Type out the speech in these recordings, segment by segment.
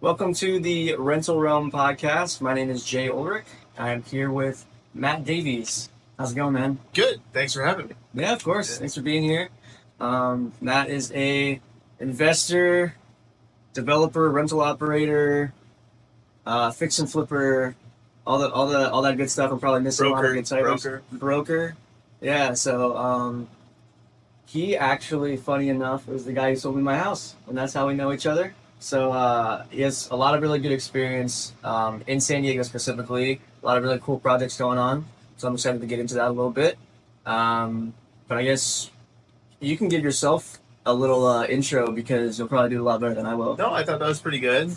Welcome to the Rental Realm podcast. My name is Jay Ulrich. I am here with Matt Davies. How's it going, man? Good. Thanks for having me. Yeah, of course. Thanks for being here. Matt is a investor, developer, rental operator, fix and flipper, all that good stuff. I'm probably missing a lot of good titles. Broker. Yeah. So he actually, funny enough, was the guy who sold me my house, and that's how we know each other. So he has a lot of really good experience in San Diego specifically. A lot of really cool projects going on. So I'm excited to get into that a little bit. But I guess you can give yourself a little intro because you'll probably do a lot better than I will. No, I thought that was pretty good.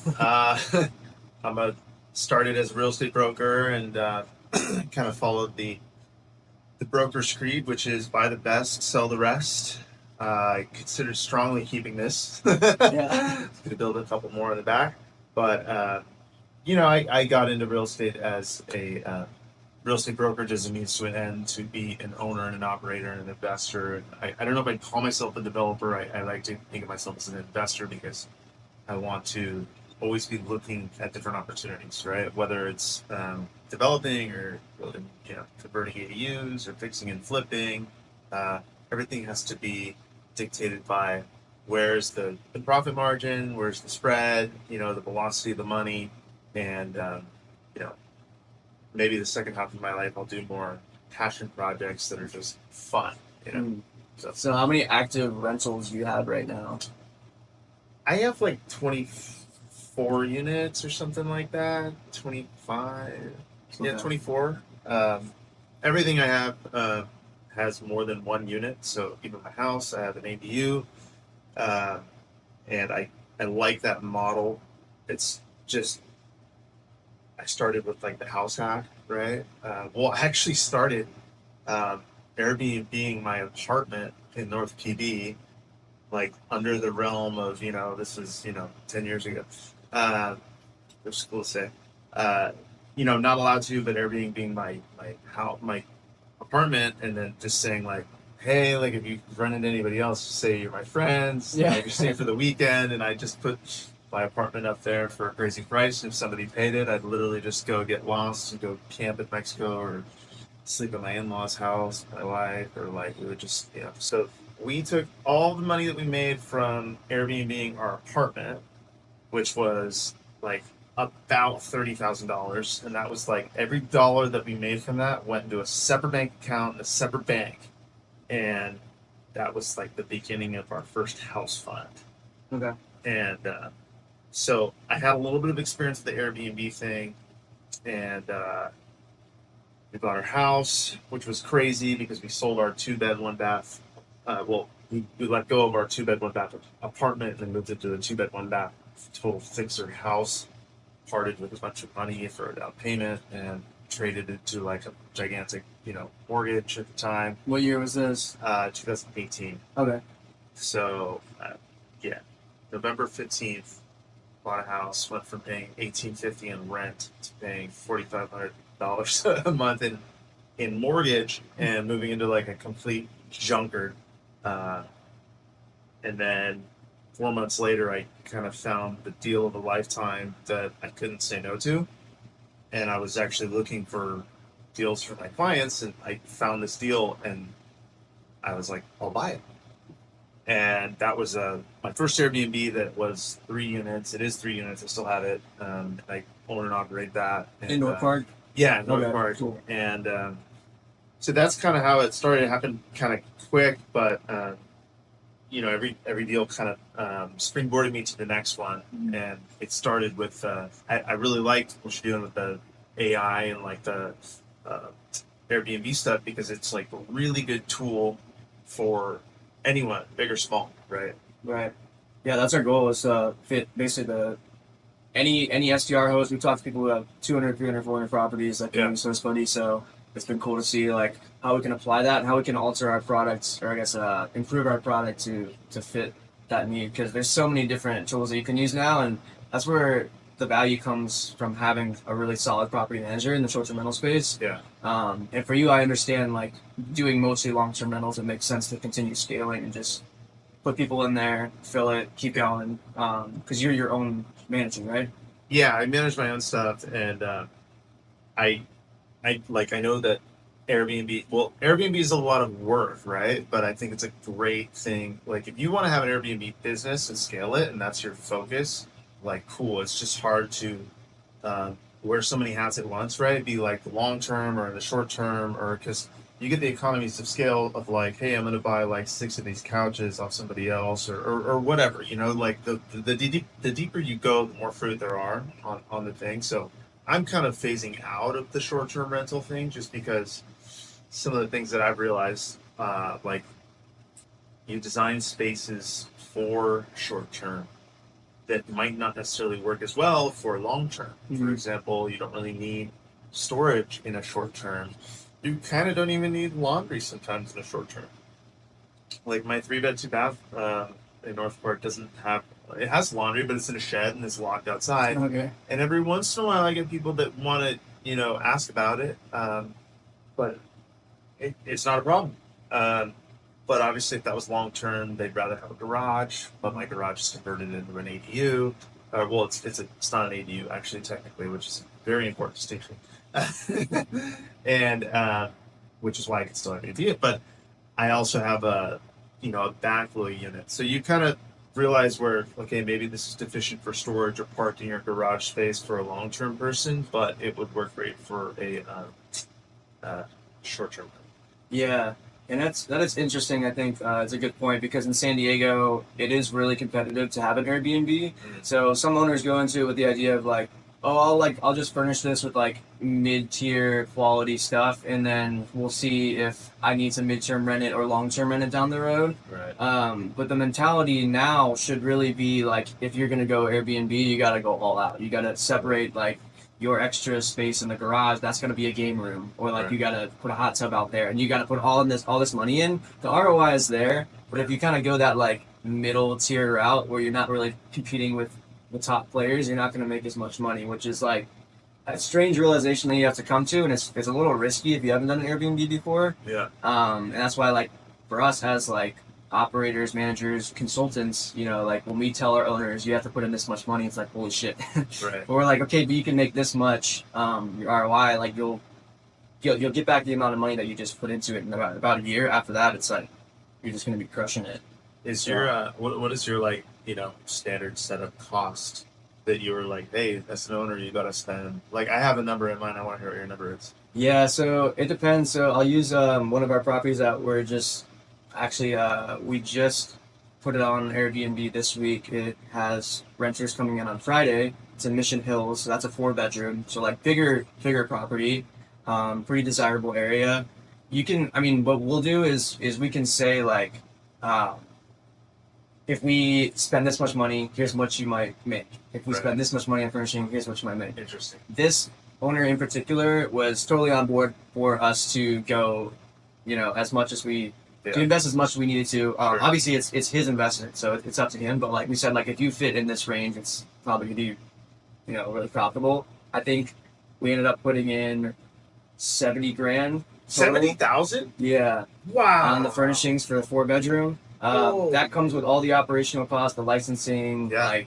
Started as a real estate broker and kind of followed the broker's creed, which is buy the best, sell the rest. I consider strongly keeping this. Yeah. Going to build a couple more in the back. But, I got into real estate as a real estate brokerage as a means to an end, to be an owner and an operator and an investor. And I don't know if I'd call myself a developer. I like to think of myself as an investor because I want to always be looking at different opportunities, right? Whether it's developing or building, converting ADUs or fixing and flipping. Everything has to be dictated by where's the profit margin, where's the spread, the velocity of the money, and maybe the second half of my life I'll do more passion projects that are just fun. So how many active rentals do you have right now? I have like 24 units or something like that. 25. Yeah, Okay. 24. Everything I have has more than one unit. So even my house, I have an ADU. And I like that model. It's just, I started with like the house hack, right? I actually started Airbnb my apartment in North PD, like under the realm of, this is, 10 years ago. Which is cool to say. Not allowed to, but Airbnb my house, my apartment, and then just saying like, hey, like if you run into anybody else, say you're my friends. Yeah. You're staying for the weekend, and I just put my apartment up there for a crazy price. And if somebody paid it, I'd literally just go get lost and go camp in Mexico or sleep at my in-laws' house, my wife, or like we would just, So we took all the money that we made from Airbnb our apartment, which was like about $30,000, and that was like every dollar that we made from that went into a separate bank account in a separate bank, and that was like the beginning of our first house fund. Okay. And so I had a little bit of experience with the Airbnb thing, and we bought our house, which was crazy because we sold our 2-bed 1-bath. We let go of our 2-bed 1-bath apartment and moved into a 2-bed 1-bath total fixer house. Parted with a bunch of money for a down payment and traded it to like a gigantic, mortgage at the time. What year was this? 2018. Okay. So, November 15th, bought a house, went from paying $1,850 in rent to paying $4,500 a month in mortgage, and moving into like a complete junker. And then 4 months later, I kind of found the deal of a lifetime that I couldn't say no to. And I was actually looking for deals for my clients, and I found this deal, and I was like, I'll buy it. And that was my first Airbnb that was 3 units. It is 3 units. I still have it. I own and operate that. And, In North Park? Yeah, North Park. Cool. And so that's kind of how it started. It happened kind of quick, but every deal kind of springboarded me to the next one. And it started with I really liked what you're doing with the AI and like the Airbnb stuff, because it's like a really good tool for anyone, big or small, right? Right. Yeah, that's our goal, is fit basically any SDR host. We talk to people who have 200, 300, 400 properties that can use Source Buddy. So it's been cool to see like how we can apply that and how we can alter our products, or I guess improve our product to fit that need, because there's so many different tools that you can use now, and that's where the value comes from, having a really solid property manager in the short-term rental space. Yeah. And for you, I understand like doing mostly long-term rentals, it makes sense to continue scaling and just put people in there, fill it, keep going, because you're your own managing, right? Yeah, I manage my own stuff, and I I know that Airbnb is a lot of work, right? But I think it's a great thing. Like if you want to have an Airbnb business and scale it, and that's your focus, like cool. It's just hard to wear so many hats at once, right? Be like the long term or the short term, or because you get the economies of scale of like, hey, I'm going to buy like 6 of these couches off somebody else, or whatever. You know, like the deeper you go, the more fruit there are on the thing. So I'm kind of phasing out of the short term rental thing just because some of the things that I've realized, like you design spaces for short term that might not necessarily work as well for long term. For example, you don't really need storage in a short term. You kind of don't even need laundry sometimes in a short term. Like my 3 bed 2 bath in Northport doesn't have it has laundry, but it's in a shed and it's locked outside. Okay. And every once in a while, I get people that want to ask about it, but it's not a problem. Um, but obviously, if that was long term, they'd rather have a garage. But my garage is converted into an ADU. Well, it's not an ADU actually, technically, which is a very important distinction. And which is why I can still have ADU. But I also have a backflow unit. So you kind of realize where okay, maybe this is deficient for storage or parking or garage space for a long term person, but it would work great for a short term. Yeah, and that is interesting. I think it's a good point because in San Diego, it is really competitive to have an Airbnb. So some owners go into it with the idea of like, oh, I'll just furnish this with like mid-tier quality stuff, and then we'll see if I need to mid-term rent it or long-term rent it down the road. Right. But the mentality now should really be like, if you're gonna go Airbnb, you gotta go all out. You gotta separate like your extra space in the garage, that's going to be a game room, or like Right. you got to put a hot tub out there, and you got to put all this money in. The ROI is there, but if you kind of go that like middle tier route where you're not really competing with the top players, you're not going to make as much money, which is like a strange realization that you have to come to, and it's a little risky if you haven't done an Airbnb before. Yeah. And that's why like for us as like operators, managers, consultants, like when we tell our owners you have to put in this much money, it's like holy shit. Right. But we're like, okay, but you can make this much, your ROI, like you'll get back the amount of money that you just put into it in about a year. After that, it's like you're just gonna be crushing it. Is your what is your like standard setup cost that you were like, hey, as an owner, you got to spend? Like, I have a number in mind. I want to hear what your number is. Yeah, so it depends. So I'll use one of our properties that we're just actually we just put it on Airbnb this week. It has renters coming in on Friday. It's in Mission Hills, so that's a 4 bedroom. So like bigger property, pretty desirable area. You can, I mean, what we'll do is we can say like, um, if we spend this much money, here's what you might make. If we Right. spend this much money on furnishing, here's what you might make. Interesting. This owner in particular was totally on board for us to go, as much as to invest as much as we needed to. Sure. Obviously, it's his investment, so it's up to him. But like we said, like if you fit in this range, it's probably gonna be, really profitable. I think we ended up putting in 70 grand. total. 70,000? Yeah, Wow. on the furnishings for the 4 bedroom. Oh. That comes with all the operational costs, the licensing, Yeah.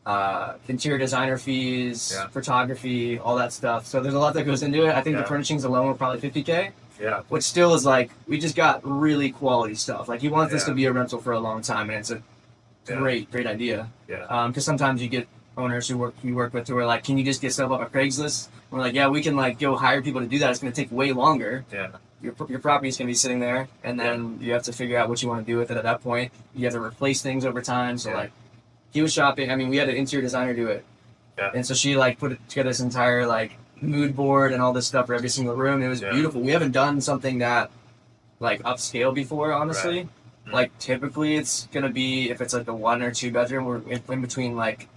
like interior designer fees, Yeah. photography, all that stuff. So there's a lot that goes into it. I think Yeah. the furnishings alone were probably 50K, Yeah. which still is like we just got really quality stuff. Like he wants this Yeah. to be a rental for a long time, and it's a Yeah. great idea. Yeah. Because sometimes you get owners you work with who are like, can you just get stuff off of Craigslist? We're like, yeah, we can like go hire people to do that. It's going to take way longer. Yeah. Your property's going to be sitting there, and then you have to figure out what you want to do with it at that point. You have to replace things over time. So Yeah. like, he was shopping. I mean, we had an interior designer do it, Yeah. and so she like put together this entire like mood board and all this stuff for every single room. It was Yeah. beautiful. We haven't done something that like upscale before, honestly. Right. Mm-hmm. Like typically, it's gonna be if it's like a 1 or 2 bedroom, we're in between like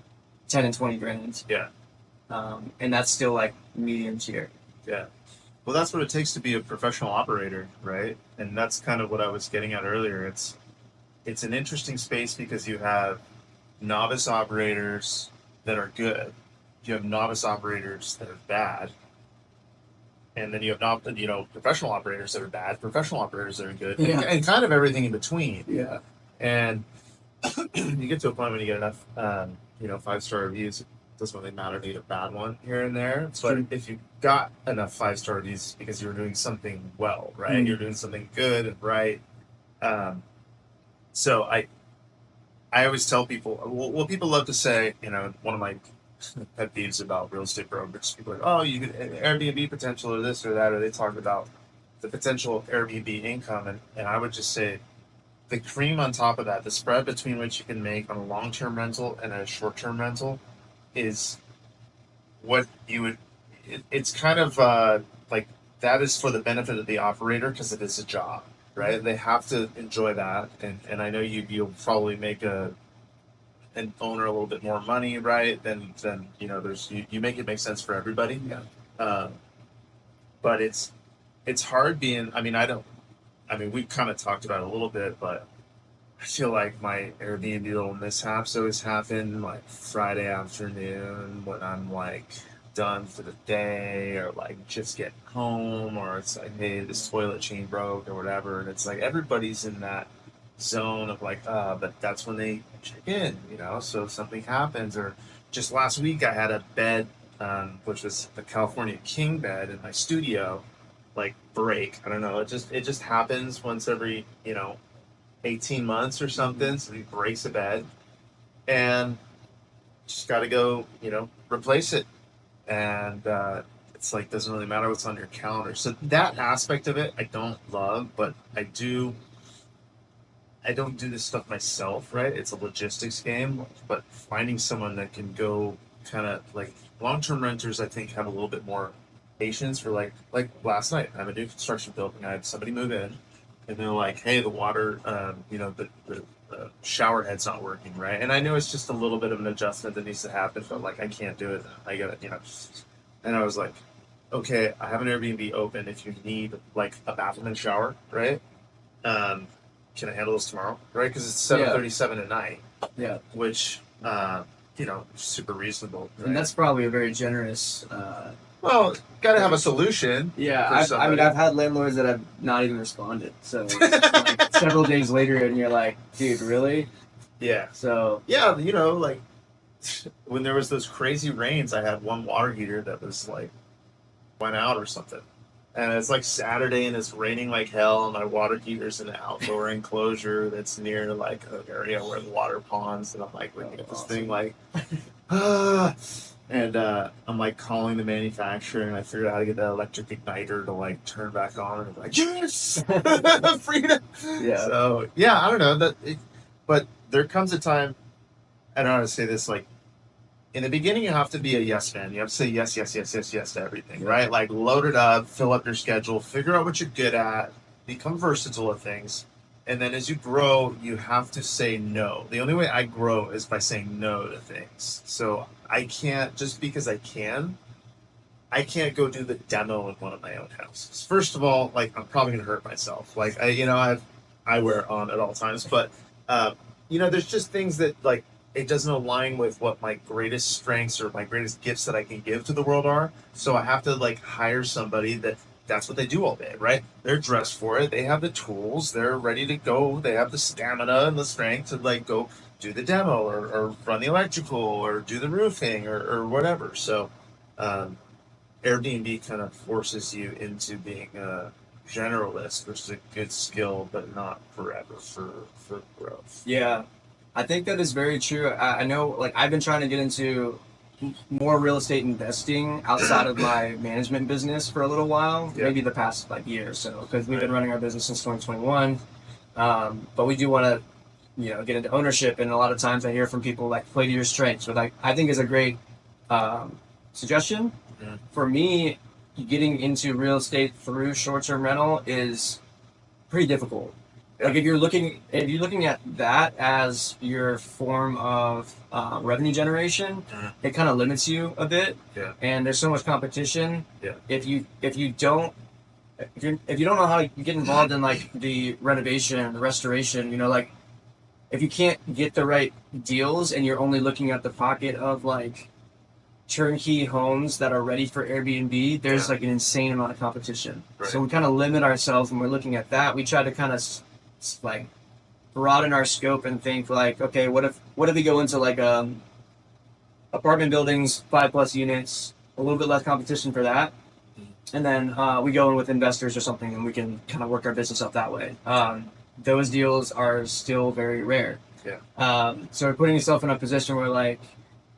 10 and 20 grand. Yeah. And that's still like medium tier. Yeah. Well, that's what it takes to be a professional operator, right? And that's kind of what I was getting at earlier. It's an interesting space because you have novice operators that are good. You have novice operators that are bad. And then you have professional operators that are bad, professional operators that are good, Yeah. and kind of everything in between. Yeah. And you get to a point when you get enough 5-star reviews. It doesn't really matter to get a bad one here and there. But True. if you got enough 5-star reviews because you were doing something well, right? Mm. You're doing something good and right. Um, so I always tell people, well, people love to say, one of my pet peeves about real estate brokers, people are like, oh, you could Airbnb potential or this or that, or they talk about the potential of Airbnb income. And I would just say the cream on top of that, the spread between what you can make on a long-term rental and a short-term rental is what you would, it's kind of like that is for the benefit of the operator because it is a job, right? They have to enjoy that. And I know you'll probably make an owner a little bit more money, right? Then there's you make it make sense for everybody. Yeah. Um, but it's hard being. I mean, I don't. I mean, we've kind of talked about it a little bit, but I feel like my Airbnb little mishaps always happen like Friday afternoon when I'm like done for the day or like just getting home or it's like, hey, this toilet chain broke or whatever. And it's like everybody's in that zone of like, but that's when they check in. So if something happens or just last week I had a bed, which was the California King bed in my studio, like break. I don't know. It just happens once every, 18 months or something. So he breaks a bed and just got to go, replace it. And it's like, doesn't really matter what's on your calendar. So that aspect of it, I don't love, but I don't do this stuff myself, right? It's a logistics game, but finding someone that can go kind of like long-term renters, I think have a little bit more patience for like last night. I have a new construction building. I had somebody move in and they're like, hey, the water, the shower head's not working, right? And I know it's just a little bit of an adjustment that needs to happen, but like I can't do it. I got it. And I was like, okay, I have an Airbnb open. If you need like a bathroom and shower, right? Um, can I handle this tomorrow, right? Because it's 7:37 at night, Yeah. which super reasonable, right? And that's probably a very generous. Well, got to have a solution. Yeah, for I mean, somebody. I've had landlords that have not even responded. So it's like several days later, and you're like, dude, really? Yeah. So Yeah, like when there was those crazy rains, I had one water heater that was like went out or something. And it's like Saturday and it's raining like hell and my water heater's in an outdoor enclosure that's near like an area where the water ponds and I'm like looking at this thing like and I'm like calling the manufacturer and I figured out how to get that electric igniter to like turn back on and I'm like, yes, freedom. yeah, So yeah, I don't know but there comes a time, I don't know how to say this, like in the beginning you have to be a yes man. You have to say yes, yes, yes, yes, yes to everything, right? Like load it up, fill up your schedule, figure out what you're good at, become versatile at things. And then as you grow, you have to say no. The only way I grow is by saying no to things. So I can't, just because I can't go do the demo in one of my own houses. First of all, like I'm probably gonna hurt myself. Like I have eyewear on at all times, but there's just things that like it doesn't align with what my greatest strengths or my greatest gifts that I can give to the world are. So I have to like hire somebody that's what they do all day, right? They're dressed for it. They have the tools. They're ready to go. They have the stamina and the strength to like go do the demo or run the electrical or do the roofing or whatever. So um, Airbnb kind of forces you into being a generalist, which is a good skill, but not forever for growth. yeah. I think that is very true. I know, like, I've been trying to get into more real estate investing outside of my management business for a little while, Yeah. maybe the past like year or so, because we've been Right. running our business since 2021. But we do want to, get into ownership. And a lot of times I hear from people like, play to your strengths, which I think is a great suggestion. Yeah. For me, getting into real estate through short-term rental is pretty difficult. Yeah. Like if you're looking at that as your form of revenue generation, it kind of limits you a bit. Yeah. And there's so much competition. Yeah. If you don't know how to get involved in like the renovation, the restoration, like if you can't get the right deals and you're only looking at the pocket of like turnkey homes that are ready for Airbnb, there's Yeah. like an insane amount of competition. Right. So we kind of limit ourselves when we're looking at that. We try to kind of like broaden our scope and think like, okay, what if we go into like apartment buildings, 5+ units, a little bit less competition for that. And then we go in with investors or something, and we can kind of work our business up that way. Those deals are still very rare. Yeah. So putting yourself in a position where, like,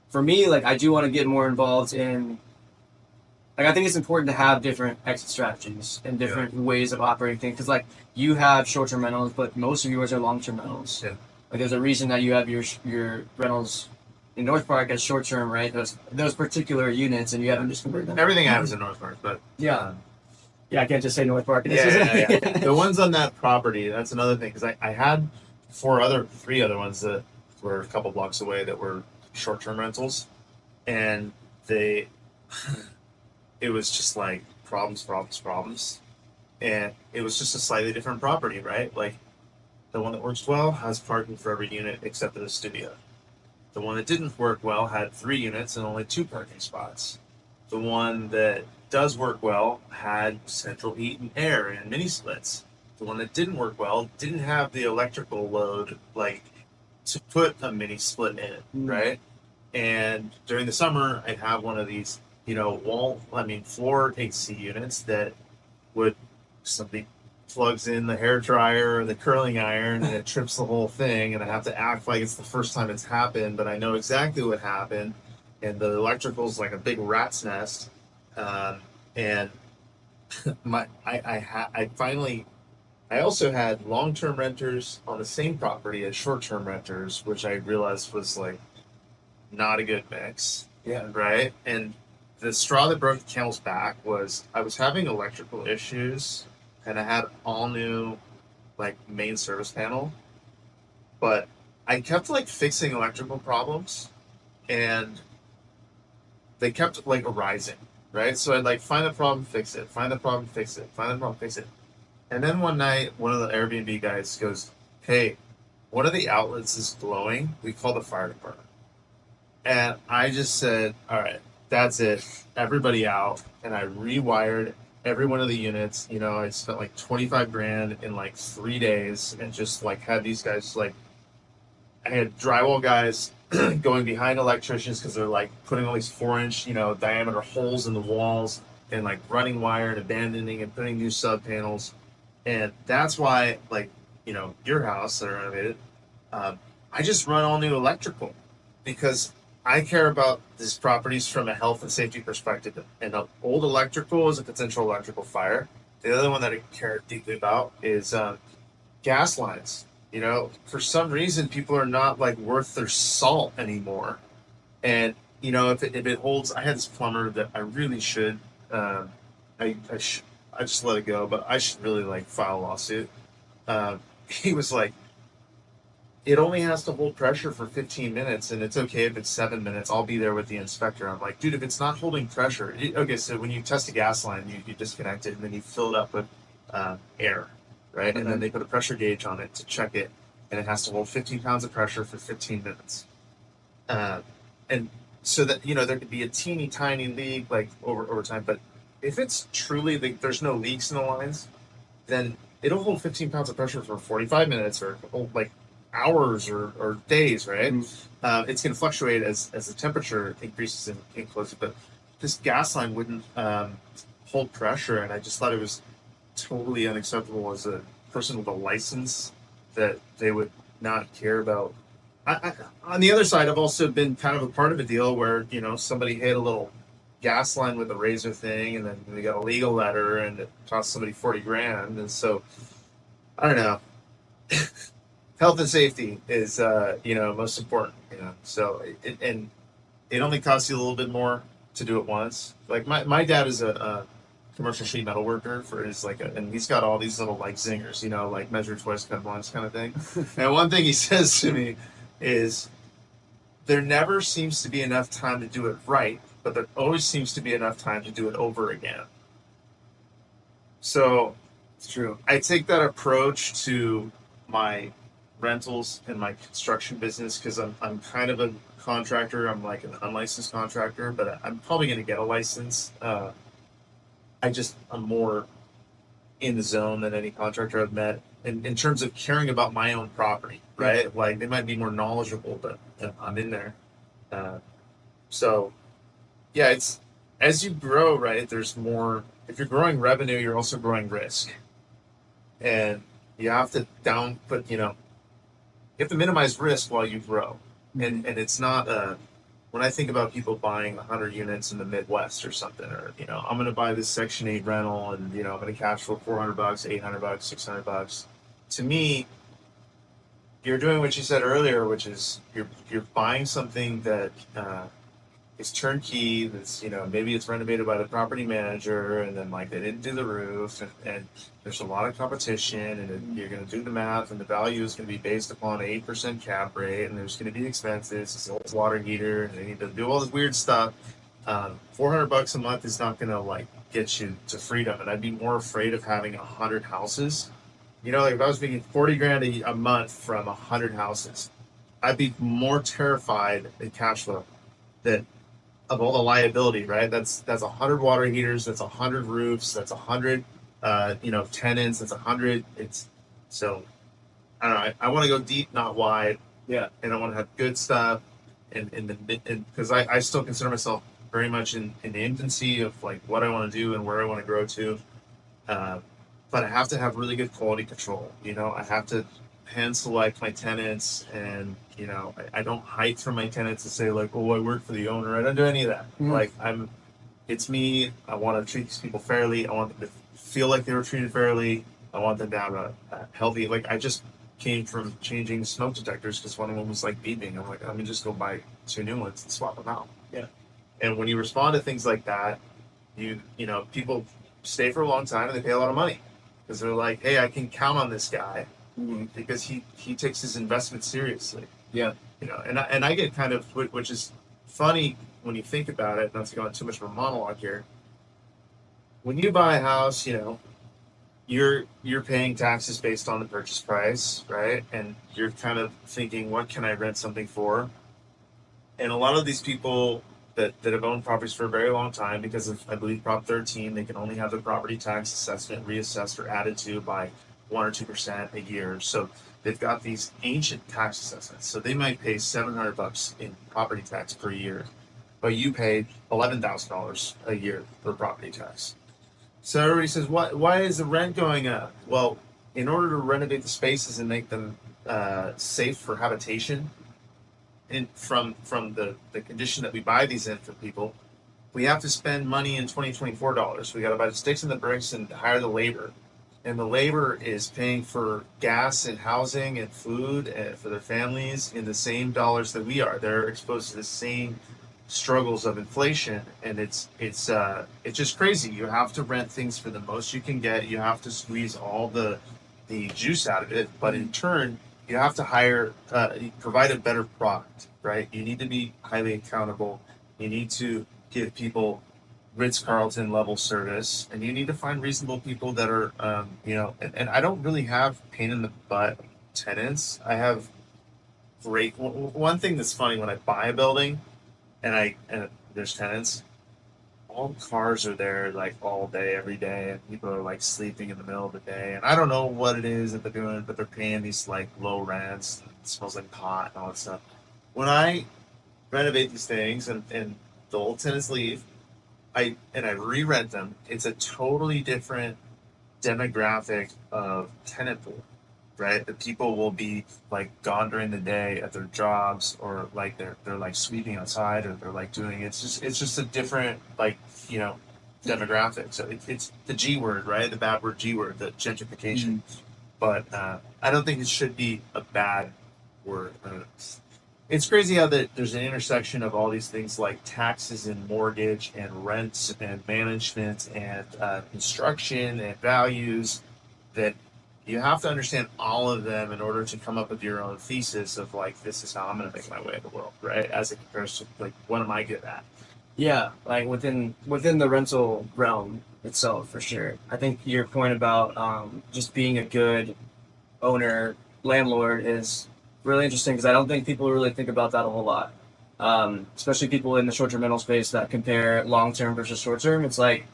for me, like, I do want to get more involved in, like, I think it's important to have different exit strategies and different ways of operating things. Because, like, you have short-term rentals, but most of yours are long-term rentals. Yeah. Like, there's a reason that you have your rentals in North Park as short-term, right? Those particular units, and you haven't just converted them. Everything I have is in North Park, but Yeah. Yeah, I can't just say North Park. yeah. The ones on that property, that's another thing, because I had three other ones that were a couple blocks away that were short-term rentals, and it was just like problems, and it was just a slightly different property, right? Like the one that works well has parking for every unit except for the studio. The one that didn't work well had 3 units and only 2 parking spots. The one that does work well had central heat and air and mini splits. The one that didn't work well didn't have the electrical load like to put a mini split in it, right? And during the summer, I'd have one of these, floor AC units that would somebody plugs in the hair dryer or the curling iron and it trips the whole thing, and I have to act like it's the first time it's happened, but I know exactly what happened, and the electrical's like a big rat's nest. And I also had long-term renters on the same property as short-term renters, which I realized was like not a good mix. Yeah. Right. And the straw that broke the camel's back was I was having electrical issues, and I had all new like main service panel, but I kept like fixing electrical problems, and they kept like arising, right? So I'd like find the problem, fix it, find the problem, fix it, find the problem, fix it. And then one night, one of the Airbnb guys goes, "Hey, one of the outlets is glowing. We call the fire department." And I just said, "All right, that's it. Everybody out." And I rewired every one of the units. I spent like 25 grand in like 3 days, and just like had these guys like, I had drywall guys going behind electricians because they're like putting all these 4-inch, diameter holes in the walls, and like running wire and abandoning and putting new sub panels. And that's why, like, your house that I renovated, I just run all new electrical because I care about these properties from a health and safety perspective. And old electrical is a potential electrical fire. The other one that I care deeply about is gas lines. For some reason, people are not like worth their salt anymore. And if it holds, I had this plumber that I really should, I just let it go, but I should really like file a lawsuit. He was like, it only has to hold pressure for 15 minutes, and it's okay if it's 7 minutes. I'll be there with the inspector. I'm like, dude, if it's not holding pressure, okay. So when you test a gas line, you disconnect it, and then you fill it up with air, right? And then they put a pressure gauge on it to check it, and it has to hold 15 pounds of pressure for 15 minutes. And so that there could be a teeny tiny leak like over time, but if it's truly like there's no leaks in the lines, then it'll hold 15 pounds of pressure for 45 minutes or like hours or days, right? It's going to fluctuate as the temperature increases and closes, but this gas line wouldn't hold pressure, and I just thought it was totally unacceptable as a person with a license that they would not care about. On the other side, I've also been kind of a part of a deal where somebody hit a little gas line with a razor thing, and then we got a legal letter, and it cost somebody 40 grand, and so I don't know. Health and safety is most important. So it only costs you a little bit more to do it once. Like my dad is a commercial sheet metal worker for his and he's got all these little like zingers, like measure twice, cut once kind of thing. And one thing he says to me is, there never seems to be enough time to do it right, but there always seems to be enough time to do it over again. So It's true. I take that approach to my rentals and my construction business because I'm kind of a contractor. I'm like an unlicensed contractor, but I'm probably going to get a license. I'm more in the zone than any contractor I've met in terms of caring about my own property, right? Like they might be more knowledgeable, but I'm in there. So yeah, it's as you grow, right? There's more. If you're growing revenue, you're also growing risk, and you have to down put. You have to minimize risk while you grow, and it's not when I think about people buying 100 units in the Midwest or something, or I'm going to buy this Section 8 rental, and I'm going to cash flow $400, $800, $600. To me, you're doing what you said earlier, which is you're buying something that is turnkey. That's maybe it's renovated by the property manager, and then like they didn't do the roof, and there's a lot of competition, and you're going to do the math, and the value is going to be based upon an 8% cap rate, and there's going to be expenses. It's an old water heater, and they need to do all this weird stuff. $400 a month is not going to like get you to freedom, and I'd be more afraid of having 100 houses. Like if I was making 40 grand a month from 100 houses, I'd be more terrified in cash flow that of all the liability, right? That's 100 water heaters, that's 100 roofs, that's 100 tenants, that's 100. It's so I don't know. I want to go deep, not wide. Yeah. And I want to have good stuff, and because I still consider myself very much in the infancy of like what I want to do and where I want to grow to. Uh, but I have to have really good quality control. I have to hand select my tenants, and I don't hide from my tenants and say like, oh, I work for the owner. I don't do any of that. Like it's me. I want to treat these people fairly. I want them to feel like they were treated fairly. I want them to have a healthy. Like I just came from changing smoke detectors because one of them was like beeping. I'm like, let me just go buy 2 new ones and swap them out. Yeah. And when you respond to things like that, people stay for a long time and they pay a lot of money because they're like, hey, I can count on this guy because he takes his investment seriously. Yeah. And I get kind of, which is funny when you think about it, not to go on too much of a monologue here. When you buy a house, you're paying taxes based on the purchase price, right? And you're kind of thinking, what can I rent something for? And a lot of these people that have owned properties for a very long time, because of I believe Prop 13, they can only have their property tax assessment reassessed or added to by 1 or 2% a year. So they've got these ancient tax assessments. So they might pay $700 in property tax per year, but you paid $11,000 a year for property tax. So everybody says, why is the rent going up? Well, in order to renovate the spaces and make them safe for habitation, and from the condition that we buy these in for people, we have to spend money in 2024 dollars. We got to buy the sticks and the bricks and hire the labor. And the labor is paying for gas and housing and food and for their families in the same dollars that we are. They're exposed to the same struggles of inflation, and it's just crazy. You have to rent things for the most you can get. You have to squeeze all the juice out of it, but in turn, you have to provide a better product, right? You need to be highly accountable. You need to give people Ritz-Carlton level service, and you need to find reasonable people that are, and I don't really have pain in the butt tenants. I have great, one thing that's funny when I buy a building and there's tenants, all cars are there like all day, every day, and people are like sleeping in the middle of the day. And I don't know what it is that they're doing, but they're paying these like low rents. It smells like pot and all that stuff. When I renovate these things and the old tenants leave, I re-rent them. It's a totally different demographic of tenant pool, right? The people will be like gone during the day at their jobs, or like they're like sweeping outside, or they're like doing it's just a different you know demographic. So it's the G word, right? The bad word G word, the gentrification. But I don't think it should be a bad word. It's crazy how there's an intersection of all these things like taxes and mortgage and rents and management and construction and values, that you have to understand all of them in order to come up with your own thesis of like, this is how I'm going to make my way in the world, right? As a comparison, like, what am I good at? Yeah, like within the rental realm itself, for sure. I think your point about just being a good owner, landlord is really interesting because I don't think people really think about that a whole lot. Especially people in the short-term rental space that compare long-term versus short-term. It's like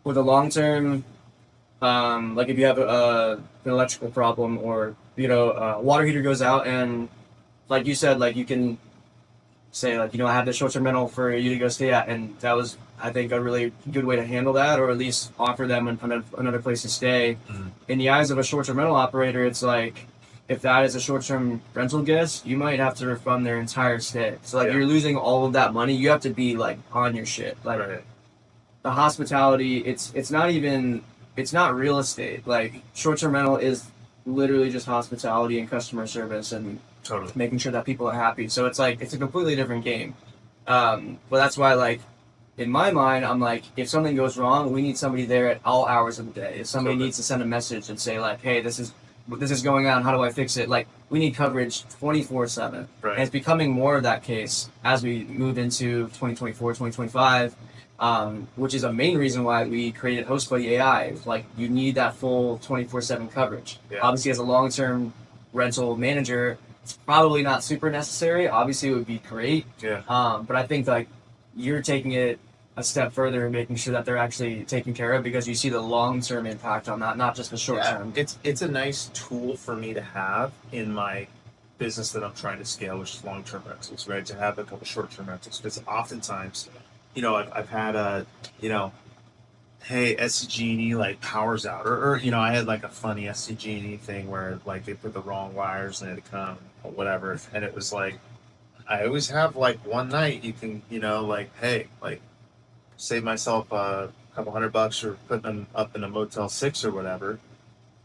with a long-term, like if you have an electrical problem, or water heater goes out, and like you said, like you can say like, I have this short-term rental for you to go stay at, and that was, I think, a really good way to handle that, or at least offer them another place to stay. Mm. In the eyes of a short-term rental operator, it's like, if that is a short-term rental guest, you might have to refund their entire stay. So like, Yeah. you're losing all of that money. You have to be like on your shit. Like, Right. the hospitality, it's not even, it's not real estate. Like, short-term rental is literally just hospitality and customer service and Totally. making sure that people are happy. So it's like, it's a completely different game. But that's why, like, in my mind, I'm like, if something goes wrong, we need somebody there at all hours of the day. If somebody Totally. needs to send a message and say like, hey, this is going on, how do I fix it? Like, we need coverage 24/7. Right. And it's becoming more of that case as we move into 2024, 2025, which is a main reason why we created HostBuddy AI. Like, you need that full 24/7 coverage. Yeah. Obviously, as a long-term rental manager, it's probably not super necessary. Obviously, it would be great. Yeah. But I think like you're taking it a step further and making sure that they're actually taken care of, because you see the long-term impact on that, not just the short-term. It's a nice tool for me to have in my business that I'm trying to scale, which is long-term rentals, right? To have a couple short-term rentals, because oftentimes, I've had hey, SCG&E like powers out, or I had like a funny SCG&E thing where like they put the wrong wires and they had to come or whatever, and it was like I always have like one night you can like, hey, like save myself a couple $100 for putting them up in a Motel 6 or whatever,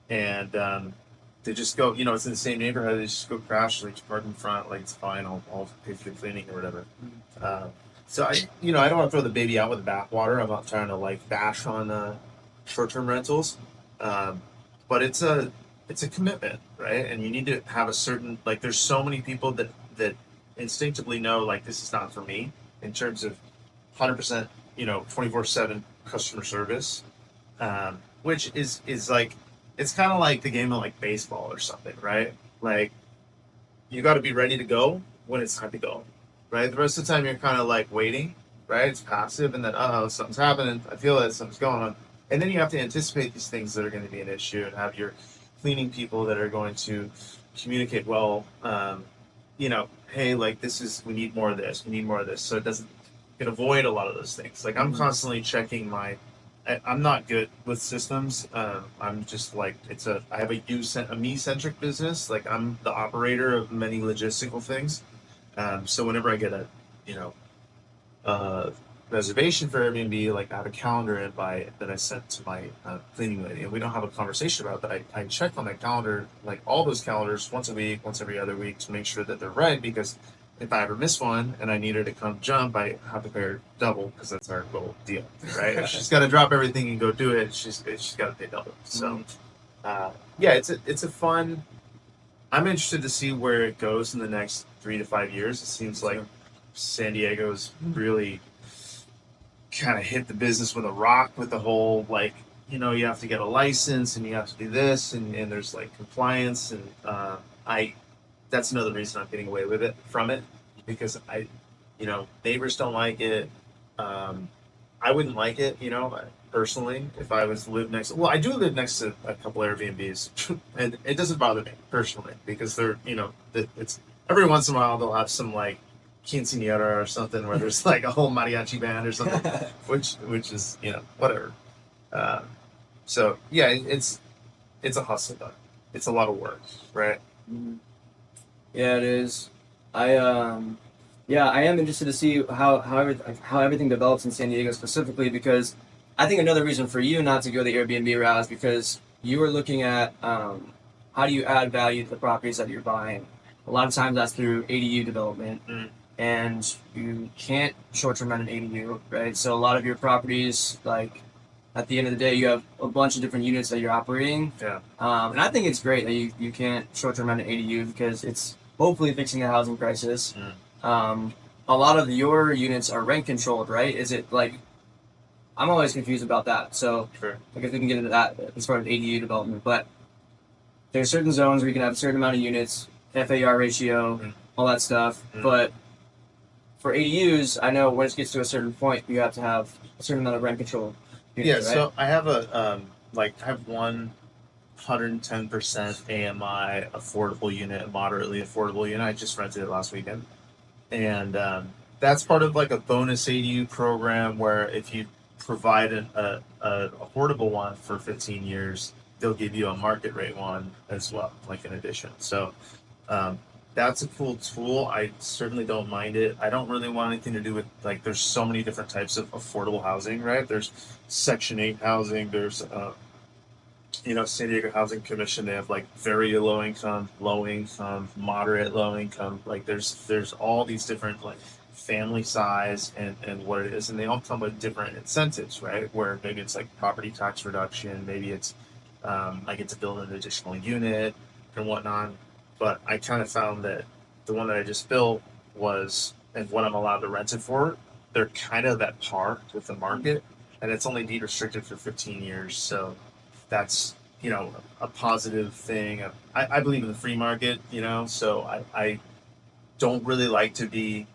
and they just go, it's in the same neighborhood. They just go crash, like park in front, like it's fine. I'll pay for the cleaning or whatever. So I don't want to throw the baby out with the bathwater. I'm not trying to like bash on short-term rentals, but it's a commitment, right? And you need to have a certain, like. There's so many people that instinctively know like this is not for me in terms of 100%, 24/7 customer service, which is like, it's kind of like the game of like baseball or something, right? Like, you got to be ready to go when it's time to go, right? The rest of the time you're kind of like waiting, right? It's passive, and then something's happening. I feel it. Something's going on, and then you have to anticipate these things that are going to be an issue, and have your cleaning people that are going to communicate well. Hey, like we need more of this. We need more of this, so it doesn't. You can avoid a lot of those things. Like, I'm constantly checking I'm not good with systems. I'm just like, I have a me-centric business. Like, I'm the operator of many logistical things. So whenever I get a, reservation for Airbnb, like I have a calendar invite that I sent to my cleaning lady, and we don't have a conversation about that. I check on that calendar, like all those calendars, once a week, once every other week, to make sure that they're right, because if I ever miss one and I need her to come jump, I have to pay her double, because that's our goal deal, right? If she's got to drop everything and go do it, she's got to pay double. So, yeah, it's a fun. I'm interested to see where it goes in the next 3 to 5 years. It seems like San Diego's really kind of hit the business with a rock, with the whole like, you have to get a license and you have to do this, and there's like compliance, and that's another reason I'm getting away with it from it, because neighbors don't like it. I wouldn't like it, personally, if I was live next. Well, I do live next to a couple Airbnbs, and it doesn't bother me personally, because they're, it's every once in a while they'll have some like quinceanera or something where there's like a whole mariachi band or something, which is whatever. So yeah, it's a hustle, though. It's a lot of work, right? Yeah, it is. I am interested to see how everything develops in San Diego specifically, because I think another reason for you not to go the Airbnb route is because you are looking at how do you add value to the properties that you're buying. A lot of times that's through ADU development, and you can't short-term rent an ADU, right? So a lot of your properties, like, at the end of the day, you have a bunch of different units that you're operating. Yeah. And I think it's great that you can't short-term rent an ADU, because it's hopefully fixing the housing crisis. A lot of your units are rent controlled, right? Is it like, I'm always confused about that. So Sure. I guess we can get into that as far as ADU development. But there's certain zones where you can have a certain amount of units, FAR ratio, all that stuff. But for ADUs, I know once it gets to a certain point, you have to have a certain amount of rent control. Yeah, so I have I have one 110% AMI affordable unit, a moderately affordable unit. I just rented it last weekend. and that's part of like a bonus ADU program where if you provide a affordable one for 15 years, they'll give you a market rate one as well, like in addition. So um, that's a cool tool. I certainly don't mind it. I don't really want anything to do with like there's so many different types of affordable housing, right? There's Section 8 housing. There's San Diego Housing Commission. They have like very low income, moderate low income. Like there's all these different like family size and what it is, and they all come with different incentives, right? Where maybe it's like property tax reduction, maybe it's I get to build an additional unit and whatnot. But I kind of found that the one that I just built was, and what I'm allowed to rent it for, they're kind of at par with the market, and it's only deed restricted for 15 years. So that's a positive thing. I believe in the free market, so I don't really like to be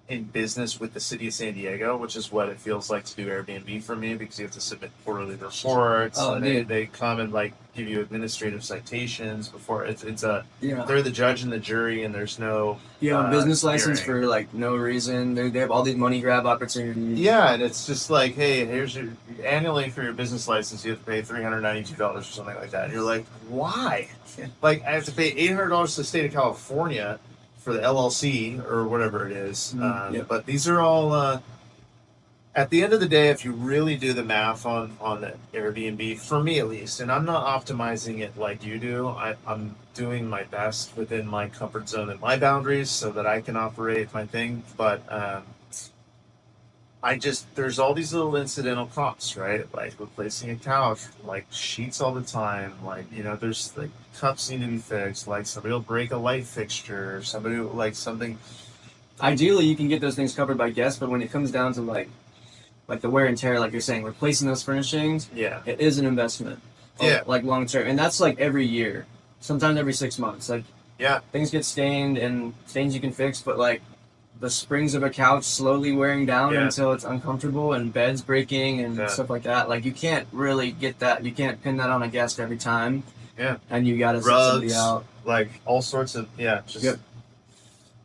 in business with the city of San Diego, which is what it feels like to do Airbnb for me, because you have to submit quarterly reports. Oh, And dude. they come and like give you administrative citations before it's a Yeah. they're the judge and the jury, and there's no You have a business license hearing. for like no reason. They have all these money grab opportunities. Yeah, and it's just like, hey, here's your annually for your business license, you have to pay $392 or something like that. And you're like, why? Like, I have to pay $800 to the state of California for the LLC or whatever it is. Yep. But these are all at the end of the day, if you really do the math on the Airbnb, for me at least, and I'm not optimizing it like you do, I'm doing my best within my comfort zone and my boundaries so that I can operate my thing. But there's all these little incidental costs, right? Like replacing a couch, like sheets all the time, like, there's like cups need to be fixed, like somebody will break a light fixture, somebody will, like something. Ideally, you can get those things covered by guests, but when it comes down to like the wear and tear, like you're saying, replacing those furnishings, Yeah. it is an investment. Yeah. Like long term, and that's like every year, sometimes every 6 months. Like Yeah. things get stained, and stains you can fix, but like the springs of a couch slowly wearing down Yeah. until it's uncomfortable, and beds breaking and Yeah. stuff like that. Like you can't really get that. You can't pin that on a guest every time. Yeah. And you gotta send somebody Rugs, out. like all sorts of, just. Yep.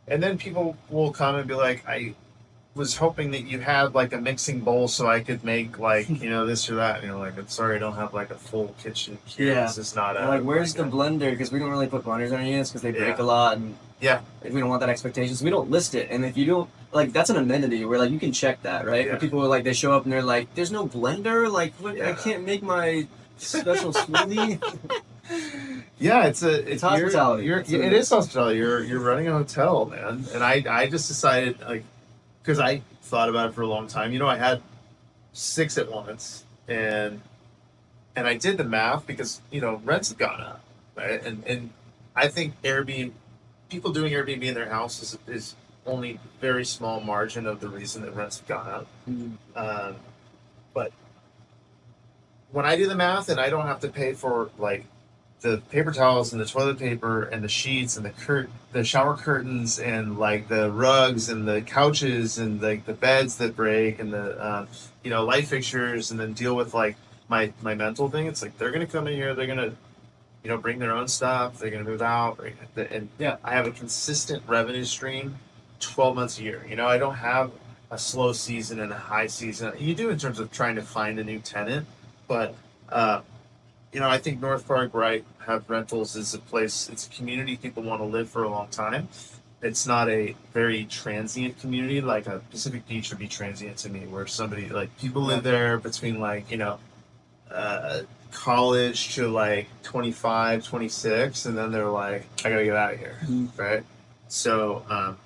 And then people will come and be like, I was hoping that you had like a mixing bowl so I could make like, this or that. And you're like, I'm sorry, I don't have like a full kitchen here. Yeah. This is not a. Like, where's like the blender? Because we don't really put blenders on our units because they break a lot, and Yeah. we don't want that expectation. So we don't list it. And if you don't, like, that's an amenity where like you can check that, right? Yeah. But people are like, they show up and they're like, there's no blender. Like, what, I Yeah. can't make my special smoothie. Yeah, it's hospitality. It is hospitality. You're running a hotel, man. And I just decided like, because I thought about it for a long time. I had 6 at once, and I did the math because rents have gone up, right? And I think Airbnb, people doing Airbnb in their house is only very small margin of the reason that rents have gone up. But when I do the math, and I don't have to pay for like the paper towels and the toilet paper and the sheets and the shower curtains and like the rugs and the couches and like the beds that break and the light fixtures, and then deal with like my mental thing. It's like they're gonna come in here, they're gonna bring their own stuff, they're gonna move out, and Yeah. I have a consistent revenue stream 12 months a year. I don't have a slow season and a high season. You do in terms of trying to find a new tenant, but I think North Park, right, have rentals is a place, it's a community people want to live for a long time. It's not a very transient community, like a Pacific Beach would be transient to me, where somebody, like, people live there between, like, college to, like, 25, 26, and then they're like, I gotta get out of here, right? So,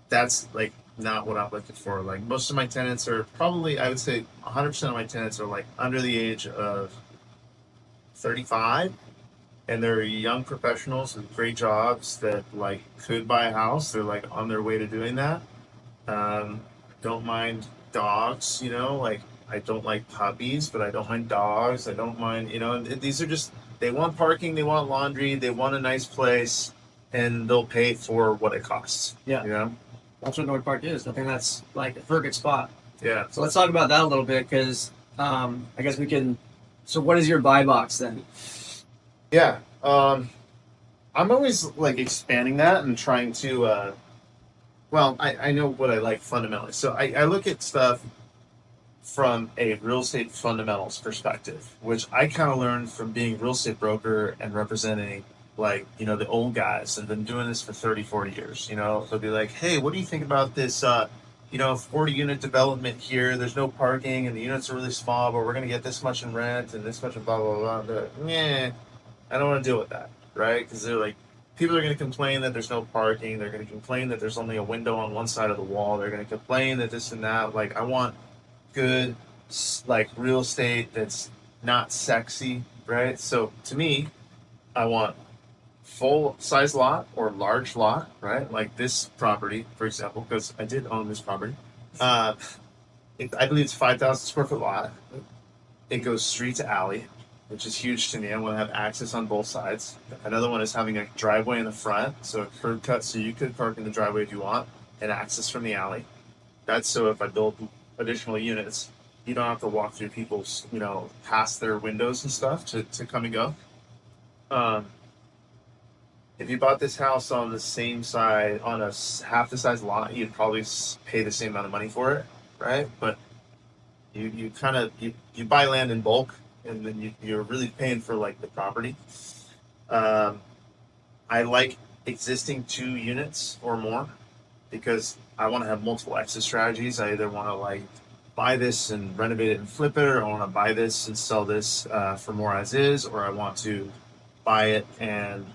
that's, like, not what I'm looking for. Like, most of my tenants are probably, I would say 100% of my tenants are, like, under the age of 35, and they're young professionals with great jobs that like could buy a house. They're like on their way to doing that. Don't mind dogs, like I don't like puppies, but I don't mind dogs. I don't mind, and these are just, they want parking, they want laundry, they want a nice place, and they'll pay for what it costs. Yeah. That's what North Park is. I think that's like a perfect spot. Yeah. So let's talk about that a little bit, because I guess we can. So what is your buy box then? Yeah. I'm always like expanding that and trying to Well, I know what I like fundamentally. So I look at stuff from a real estate fundamentals perspective, which I kind of learned from being a real estate broker and representing like, the old guys and been doing this for 30, 40 years. They'll be like, hey, what do you think about this, 40 unit development here? There's no parking and the units are really small, but we're going to get this much in rent and this much in blah, blah, blah. Yeah, I don't want to deal with that, right? Because they're like, people are going to complain that there's no parking. They're going to complain that there's only a window on one side of the wall. They're going to complain that this and that. Like, I want good, like, real estate that's not sexy, right? So to me, I want full size lot or large lot, right? Like this property, for example, because I did own this property. Uh, I believe it's 5,000 square foot lot. It goes street to alley, which is huge to me. I want to have access on both sides. Another one is having a driveway in the front, so a curb cut, so you could park in the driveway if you want, and access from the alley. That's so if I build additional units, you don't have to walk through people's, past their windows and stuff to come and go. Um, if you bought this house on the same side, on a half the size lot, you'd probably pay the same amount of money for it, right? But you kind of you buy land in bulk, and then you're really paying for like the property. Um, I like existing 2 units or more because I want to have multiple exit strategies. I either want to like buy this and renovate it and flip it, or I want to buy this and sell this for more as is, or I want to buy it and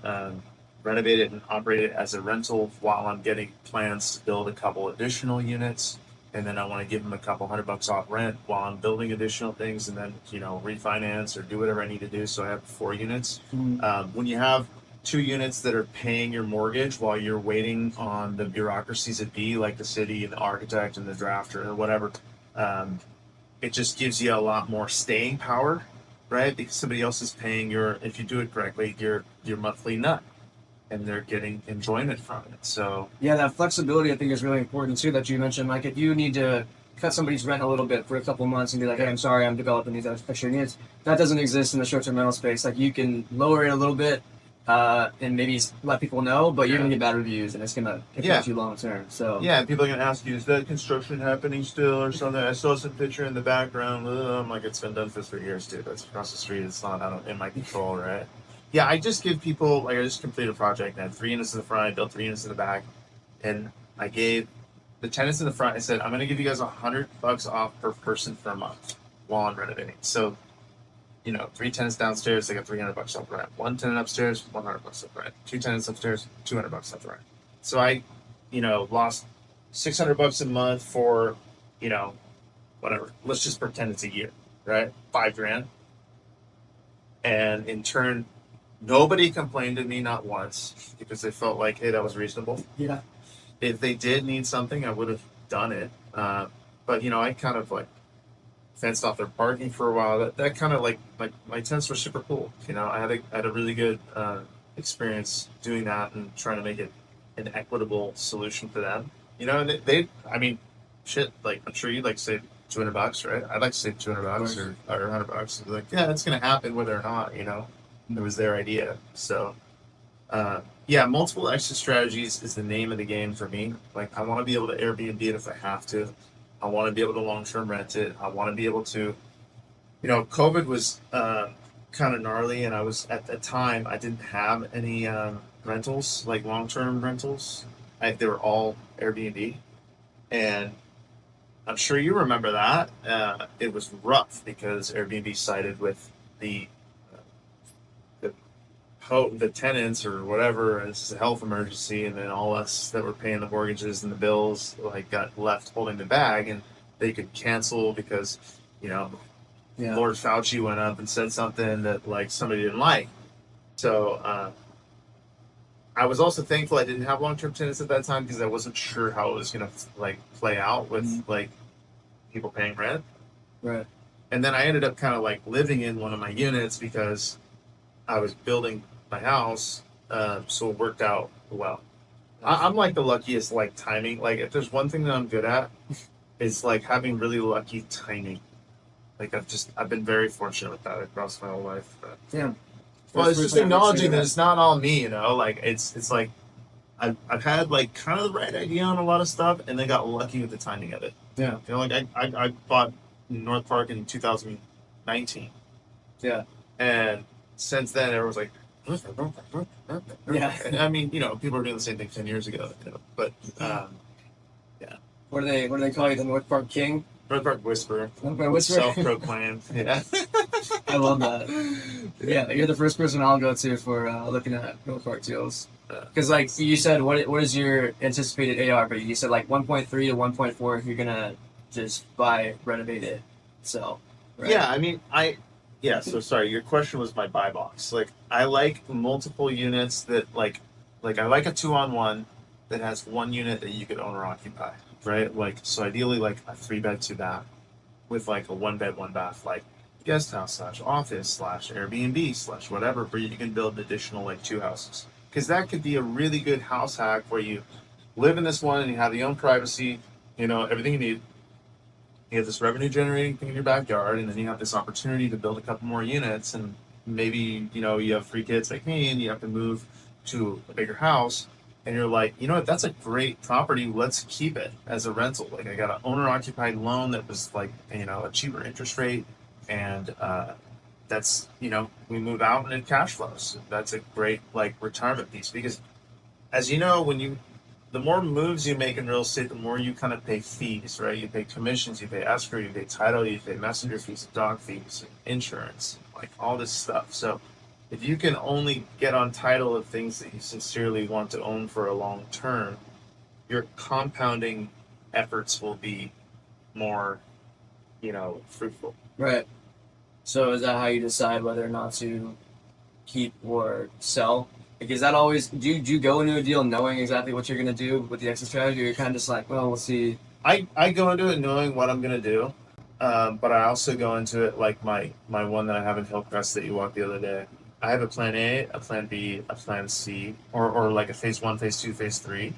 renovate it and operate it as a rental while I'm getting plans to build a couple additional units. And then I want to give them a couple $100 off rent while I'm building additional things, and then refinance or do whatever I need to do. So I have 4 units. When you have 2 units that are paying your mortgage while you're waiting on the bureaucracies at B, like the city and the architect and the drafter or whatever, it just gives you a lot more staying power, right? Because somebody else is paying if you do it correctly, your monthly nut, and they're getting enjoyment from it. So Yeah, that flexibility I think is really important too. That you mentioned, like if you need to cut somebody's rent a little bit for a couple months and be like, "Hey, I'm sorry, I'm developing these extra units." That doesn't exist in the short-term rental space. Like you can lower it a little bit, and maybe let people know, but you're gonna get bad reviews, and it's gonna affect yeah, you long term. So yeah, and people are gonna ask you, is that construction happening still or something? I saw some picture in the background. I'm like, it's been done for 3 years, dude. That's across the street. It's not in my control, right? Yeah, I just give people like I just completed a project. I had 3 units in the front. I built 3 units in the back, and I gave the tenants in the front. I said, I'm gonna give you guys $100 off per person per month while I'm renovating. So 3 tenants downstairs, they got $300 off rent. One tenant upstairs, $100 off rent. 2 tenants upstairs, $200 off rent. So I, lost $600 a month for, whatever. Let's just pretend it's a year, right? 5 grand. And in turn, nobody complained to me, not once, because they felt like, hey, that was reasonable. yeah, If they did need something, I would have done it. But I kind of like fenced off their parking for a while. That kind of like my tenants were super cool. I had a really good experience doing that and trying to make it an equitable solution for them. And I mean, shit. Like I'm sure you'd like to save $200, right? I'd like to save $200 or $100. And be like, yeah, that's gonna happen whether or not. It was their idea. So yeah, multiple exit strategies is the name of the game for me. Like I want to be able to Airbnb it if I have to. I want to be able to long term rent it. I want to be able to, COVID was kind of gnarly, and I was at the time I didn't have any rentals like long term rentals. They were all Airbnb, and I'm sure you remember that. It was rough because Airbnb sided with the the the tenants or whatever. And this is a health emergency, and then all us that were paying the mortgages and the bills like got left holding the bag, and they could cancel because you know yeah, Lord Fauci went up and said something that like somebody didn't like. So I was also thankful I didn't have long term tenants at that time because I wasn't sure how it was gonna like play out with like people paying rent. right. And then I ended up kind of like living in one of my units because I was building my house, so it worked out well. I'm like the luckiest like timing. Like if there's one thing that I'm good at, it's like having really lucky timing. Like I've been very fortunate with that across my whole life. But, Damn. well, First it's just person I've ever acknowledging seen that it's not all me. Like it's like I've had like kind of the right idea on a lot of stuff, and then got lucky with the timing of it. Yeah. You know, like I bought North Park in 2019, Yeah. and since then everyone's like, Yeah. and I mean, you know, people were doing the same thing 10 years ago, you know, but yeah, What do they call you? The North Park King? North Park Whisperer, North Park Whisperer? self-proclaimed, yeah. I love that. Yeah, you're the first person I'll go to for looking at North Park deals. Because like you said, what is your anticipated AR? But you said like 1.3 to 1.4 if you're gonna just buy, renovate it, sell. Right? Yeah, I mean, yeah. So sorry, your question was my buy box. Like, I like multiple units that like I like a 2-on-1 that has one unit that you could own or occupy, right? Like, so ideally, like a 3-bed 2-bath with like a 1-bed 1-bath, like guest house slash office slash Airbnb slash whatever, where you can build an additional like 2 houses. Because that could be a really good house hack where you live in this one and you have your own privacy, you know, everything you need. You have this revenue generating thing in your backyard, and then you have this opportunity to build a couple more units, and maybe, you know, you have 3 kids like me and you have to move to a bigger house, and you're like, you know what, that's a great property, let's keep it as a rental. Like, I got an owner occupied loan that was like, you know, a cheaper interest rate, and that's, you know, we move out and it cash flows. That's a great like retirement piece, because as you know, when you the more moves you make in real estate, the more you kind of pay fees, right? You pay commissions, you pay escrow, you pay title, you pay messenger fees, dog fees, insurance, like all this stuff. So if you can only get on title of things that you sincerely want to own for a long term, your compounding efforts will be more, you know, fruitful. Right. So is that how you decide whether or not to keep or sell? Like, is that always do you go into a deal knowing exactly what you're gonna do with the exit strategy, or you're kind of just like, well, we'll see. I go into it knowing what I'm gonna do, but I also go into it like my one that I have in Hillcrest that you walked the other day. I have a plan A, a plan B, a plan C, or like a phase one, phase two, phase three.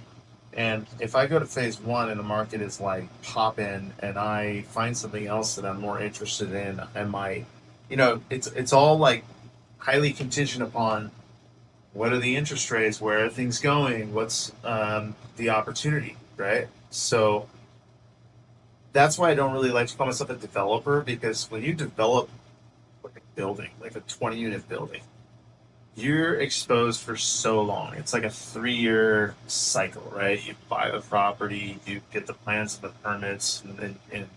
And if I go to phase one and the market is like pop in, and I find something else that I'm more interested in, I might, you know, it's all like highly contingent upon what are the interest rates, where are things going, what's the opportunity, right? So that's why I don't really like to call myself a developer, because when you develop like a building, like a 20-unit building, you're exposed for so long. It's like a 3-year cycle, right? You buy the property, you get the plans and the permits, and then and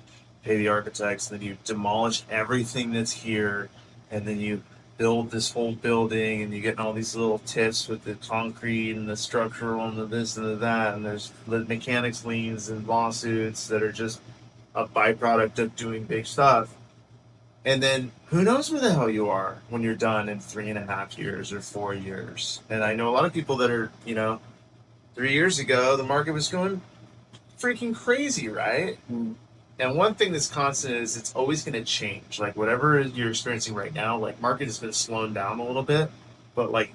pay the architects, and then you demolish everything that's here, and then you build this whole building, and you get all these little tips with the concrete and the structural and the this and the that, and there's the mechanics liens and lawsuits that are just a byproduct of doing big stuff. And then who knows where the hell you are when you're done in 3.5 years or 4 years. And I know a lot of people that are, you know, 3 years ago, the market was going freaking crazy, right? Mm. And one thing that's constant is it's always going to change. Like, whatever you're experiencing right now, like, market has been slowing down a little bit, but like,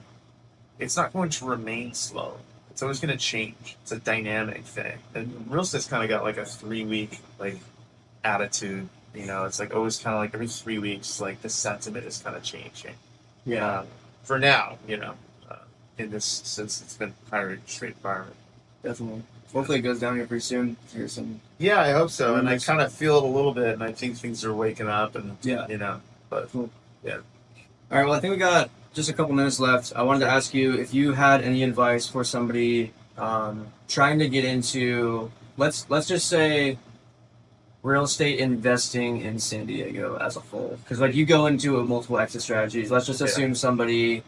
it's not going to remain slow. It's always going to change. It's a dynamic thing. And real estate's kind of got like a 3-week like attitude. You know, it's like always kind of like every 3 weeks, like the sentiment is kind of changing. Yeah, For now, you know, in this, since it's been higher interest rate environment. definitely. Hopefully it goes down here pretty soon. Here's some. Yeah, I hope so. And I kind of feel it a little bit, and I think things are waking up, and Yeah. you know, but Cool. Yeah. All right. Well, I think we got just a couple minutes left. I wanted to ask you if you had any advice for somebody trying to get into, let's just say, real estate investing in San Diego as a whole. Because like you go into multiple exit strategies. Let's just assume somebody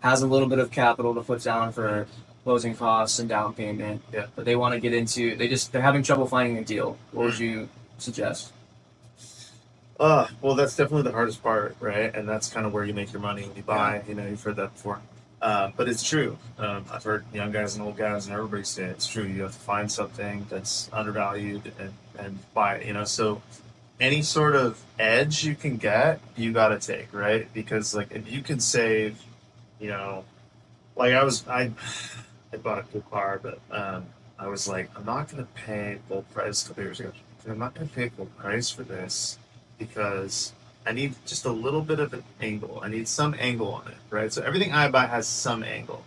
has a little bit of capital to put down for closing costs and down payment. Yeah. But they want to get into, they're having trouble finding a deal. What would you suggest? Well, that's definitely the hardest part, right? And that's kind of where you make your money when you buy. You know, you've heard that before. But it's true. I've heard young guys and old guys and everybody say it's true. You have to find something that's undervalued and buy it, you know. So any sort of edge you can get, you got to take, right? Because like if you can save, you know, like I bought a cool car, but I was like, I'm not going to pay full price a couple years ago. I'm not going to pay full price for this because I need just a little bit of an angle. I need some angle on it, right? So everything I buy has some angle.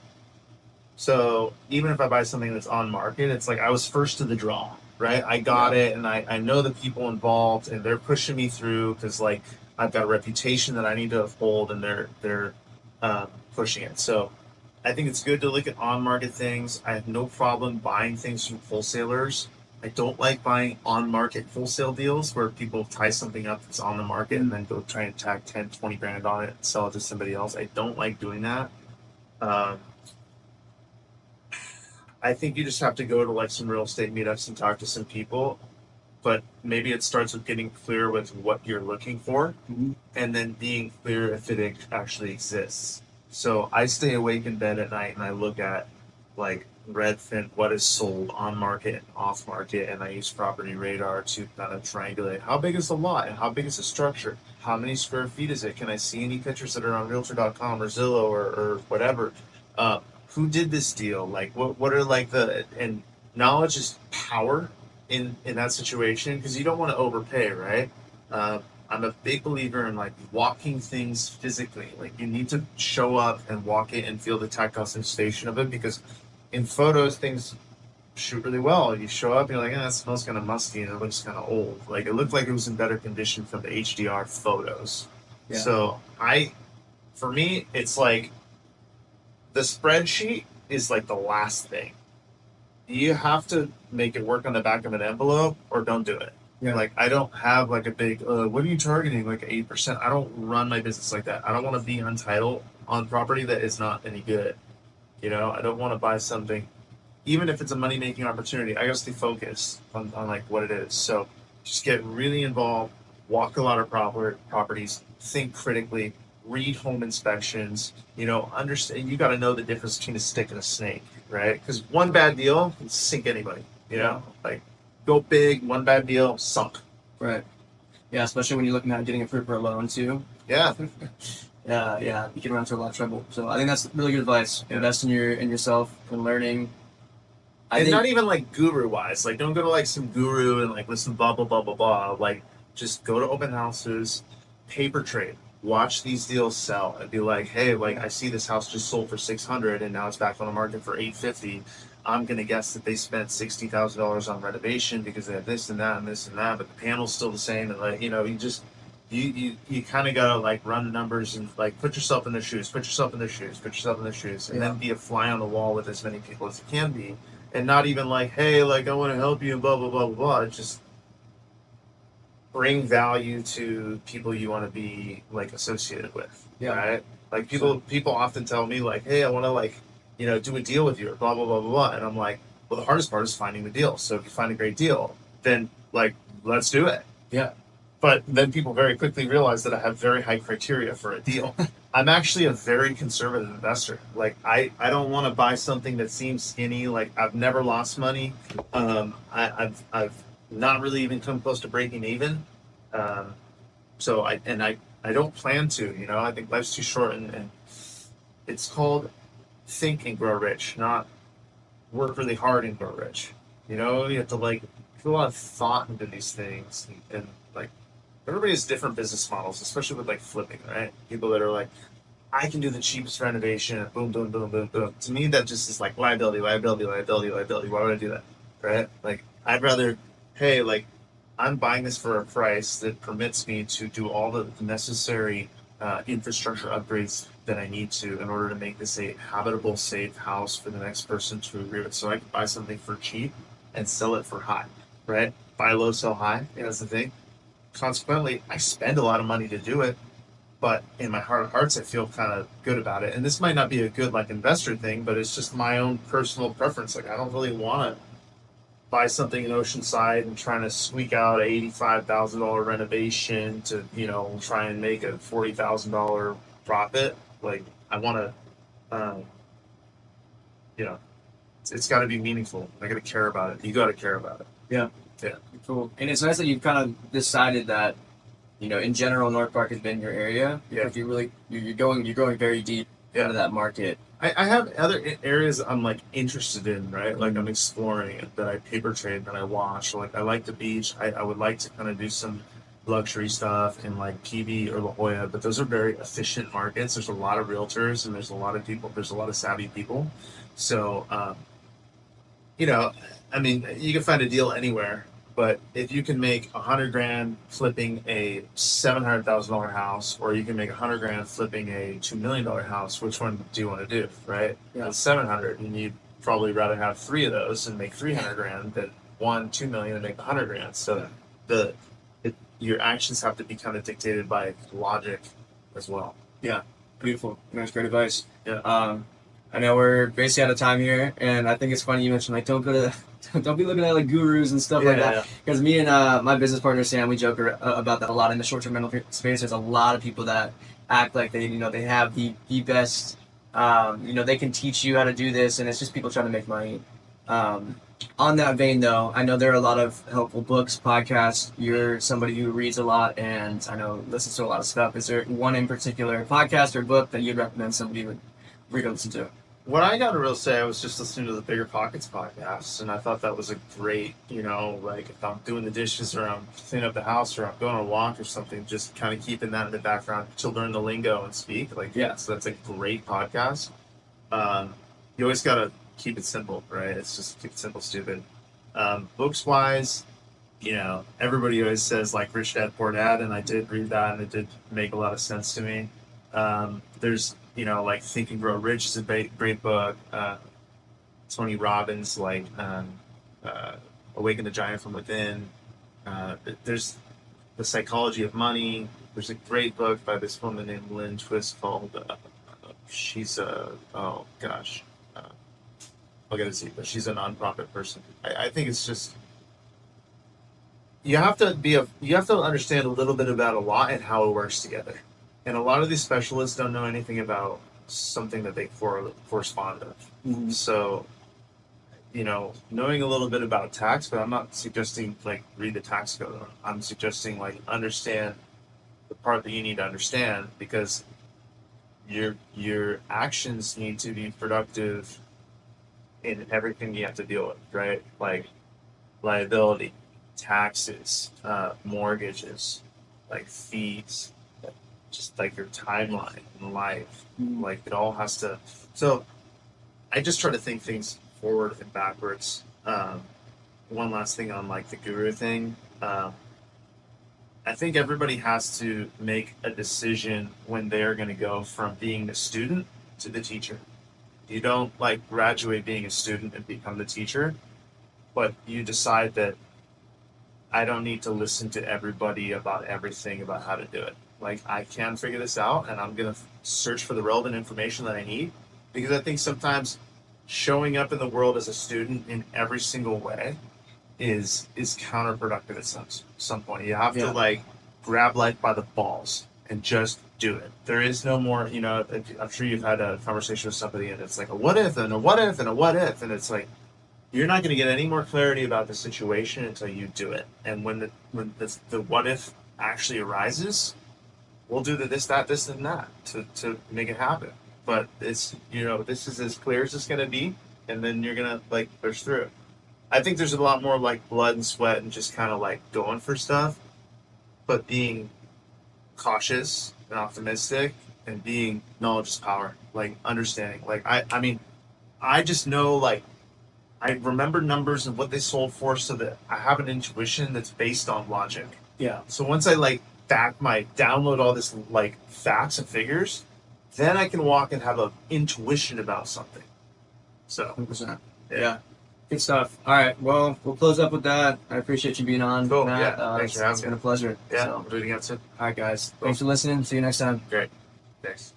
So even if I buy something that's on market, it's like I was first to the draw, right? I got Yeah. it, and I know the people involved, and they're pushing me through because like I've got a reputation that I need to uphold, and they're pushing it. So I think it's good to look at on market things. I have no problem buying things from wholesalers. I don't like buying on market wholesale deals where people tie something up that's on the market and then go try and tack 10, 20 grand on it and sell it to somebody else. I don't like doing that. Um, I think you just have to go to like some real estate meetups and talk to some people, but maybe it starts with getting clear with what you're looking for Mm-hmm. and then being clear if it actually exists. So I stay awake in bed at night and I look at like Redfin, what is sold on market and off market, and I use Property Radar to kind of triangulate how big is the lot and how big is the structure, how many square feet is it, can I see any pictures that are on Realtor.com or Zillow or whatever. Uh, who did this deal? Like what are like the and knowledge is power in that situation because you don't want to overpay, right? I'm a big believer in like walking things physically. Like you need to show up and walk it and feel the tactile sensation of it because in photos things shoot really well. You show up, and you're like, that smells kind of musty and it looks kind of old. Like it looked like it was in better condition from the HDR photos. Yeah. So for me, it's like the spreadsheet is like the last thing. You have to make it work on the back of an envelope or don't do it. Yeah. Like I don't have like a big what are you targeting, like 8%. I don't run my business like that. I don't want to be untitled on property that is not any good. I don't want to buy something even if it's a money making opportunity. I gotta stay focused on like what it is. So just get really involved, walk a lot of properties, think critically, read home inspections, understand. You got to know the difference between a stick and a snake, right? Because one bad deal can sink anybody. Like go big, one bad deal, sunk. Right. Yeah, especially when you're looking at getting approved for a loan too. Yeah. Yeah, you can run into a lot of trouble. So I think that's really good advice. Yeah. Invest in yourself and learning. And not even like guru wise. Like don't go to like some guru and like listen blah blah blah blah blah. Like just go to open houses, paper trade, watch these deals sell, and be like, hey, like I see this house just sold for 600 and now it's back on the market for 850. I'm gonna guess that they spent $60,000 on renovation because they have this and that and this and that, but the panel's still the same. And like you kind of gotta like run the numbers and like put yourself in their shoes, put yourself in their shoes, put yourself in their shoes, and then be a fly on the wall with as many people as you can be, and not even like, hey, like I want to help you and blah blah blah blah blah. Just bring value to people you want to be like associated with. Yeah. Right. Like people often tell me like, hey, I want to like do a deal with you or blah blah blah blah blah, and I'm like, well, the hardest part is finding the deal. So if you find a great deal, then like let's do it. Yeah. But then people very quickly realize that I have very high criteria for a deal. I'm actually a very conservative investor. Like I don't want to buy something that seems skinny. Like I've never lost money. I've not really even come close to breaking even. So I don't plan to. I think life's too short, and it's called think and grow rich, not work really hard and grow rich. You have to like put a lot of thought into these things, and like everybody has different business models, especially with like flipping, right? People that are like, I can do the cheapest renovation, and boom, boom, boom, boom, boom. To me, that just is like liability, liability, liability, liability. Why would I do that, right? Like, I'd rather, hey, like, I'm buying this for a price that permits me to do all the necessary infrastructure upgrades that I need to in order to make this a habitable, safe house for the next person to agree with. So I can buy something for cheap and sell it for high, right? Buy low, sell high. That's the thing. Consequently, I spend a lot of money to do it, but in my heart of hearts, I feel kind of good about it. And this might not be a good like investor thing, but it's just my own personal preference. Like I don't really want to buy something in Oceanside and trying to squeak out a $85,000 renovation to try and make a $40,000 profit. Like I want to, it's got to be meaningful. I got to care about it. You got to care about it. Yeah. Yeah. Cool. And it's nice that you've kind of decided that, in general, North Park has been your area. Yeah. Like you're going very deep into that market. I have other areas I'm like interested in, right? Like I'm exploring that I paper trade, that I watch. Like I like the beach. I would like to kind of do some luxury stuff in like PV or La Jolla, but those are very efficient markets. There's a lot of realtors and there's a lot of people. There's a lot of savvy people. So, you know, I mean, you can find a deal anywhere, but if you can make 100 grand flipping a $700,000 house, or you can make 100 grand flipping a $2 million house, which one do you want to do, right? Yeah. It's 700, and you'd probably rather have three of those and make 300 grand than 2 million and make 100 grand. So your actions have to be kind of dictated by logic as well. Yeah, beautiful. That's great advice. Yeah. I know we're basically out of time here, and I think it's funny you mentioned like don't be looking at like gurus and stuff like that. Because me and my business partner Sam, we joke about that a lot in the short-term rental space. There's a lot of people that act like they have the best. They can teach you how to do this, and it's just people trying to make money. On that vein, though, I know there are a lot of helpful books, podcasts. You're somebody who reads a lot, and I know listens to a lot of stuff. Is there one in particular podcast or book that you'd recommend somebody would read or listen to? When I got to real estate, I was just listening to the Bigger Pockets podcast, and I thought that was a great, like if I'm doing the dishes or I'm cleaning up the house or I'm going on a walk or something, just kind of keeping that in the background to learn the lingo and speak. Like, yeah, so that's a great podcast. You always got to keep it simple, right? It's just keep it simple, stupid. Books wise, everybody always says like Rich Dad Poor Dad, and I did read that, and it did make a lot of sense to me. There's like Think and Grow Rich is a great book. Tony Robbins, like Awaken the Giant from Within. There's The Psychology of Money. There's a great book by this woman named Lynn Twist called I'll get to see, but she's a nonprofit person. I think it's just you have to understand a little bit about a lot and how it works together. And a lot of these specialists don't know anything about something that they correspond of. Mm-hmm. So, knowing a little bit about tax, but I'm not suggesting like read the tax code. I'm suggesting like understand the part that you need to understand, because your actions need to be productive in everything you have to deal with, right? Like liability, taxes, mortgages, like fees, just like your timeline in life. Like it all has to. So I just try to think things forward and backwards. One last thing on like the guru thing. I think everybody has to make a decision when they're going to go from being the student to the teacher. You don't like graduate being a student and become the teacher, but you decide that I don't need to listen to everybody about everything about how to do it. Like I can figure this out, and I'm gonna search for the relevant information that I need, because I think sometimes showing up in the world as a student in every single way is counterproductive at some point. You have to like grab life by the balls and just do it. There is no more, I'm sure you've had a conversation with somebody and it's like a what if and a what if and a what if, and it's like you're not going to get any more clarity about the situation until you do it. And when the what if actually arises, we'll do this, and that to make it happen. But it's, this is as clear as it's going to be, and then you're going to like push through it. I think there's a lot more like blood and sweat and just kind of like going for stuff, but being cautious and optimistic and being knowledge is power, like understanding. Like I mean, I just know like I remember numbers and what they sold for, so that I have an intuition that's based on logic. Yeah. So once I like download all this like facts and figures, then I can walk and have an intuition about something. So 100%. Yeah. Good stuff. All right. Well, we'll close up with that. I appreciate you being on. Cool. Matt. Yeah. Thanks for having me. It's been a pleasure. Yeah. So. We'll do it again soon. All right, guys. Cool. Thanks for listening. See you next time. Great. Thanks.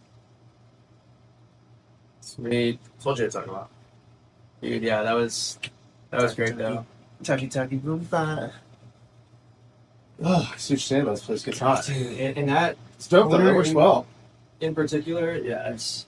Sweet. Told you to talk about. Dude, yeah, that was great though. Tucky boom bye. Oh, I see what you're saying about this place gets hot. Dude, and that it's dope though. That works well. In particular, yeah, it's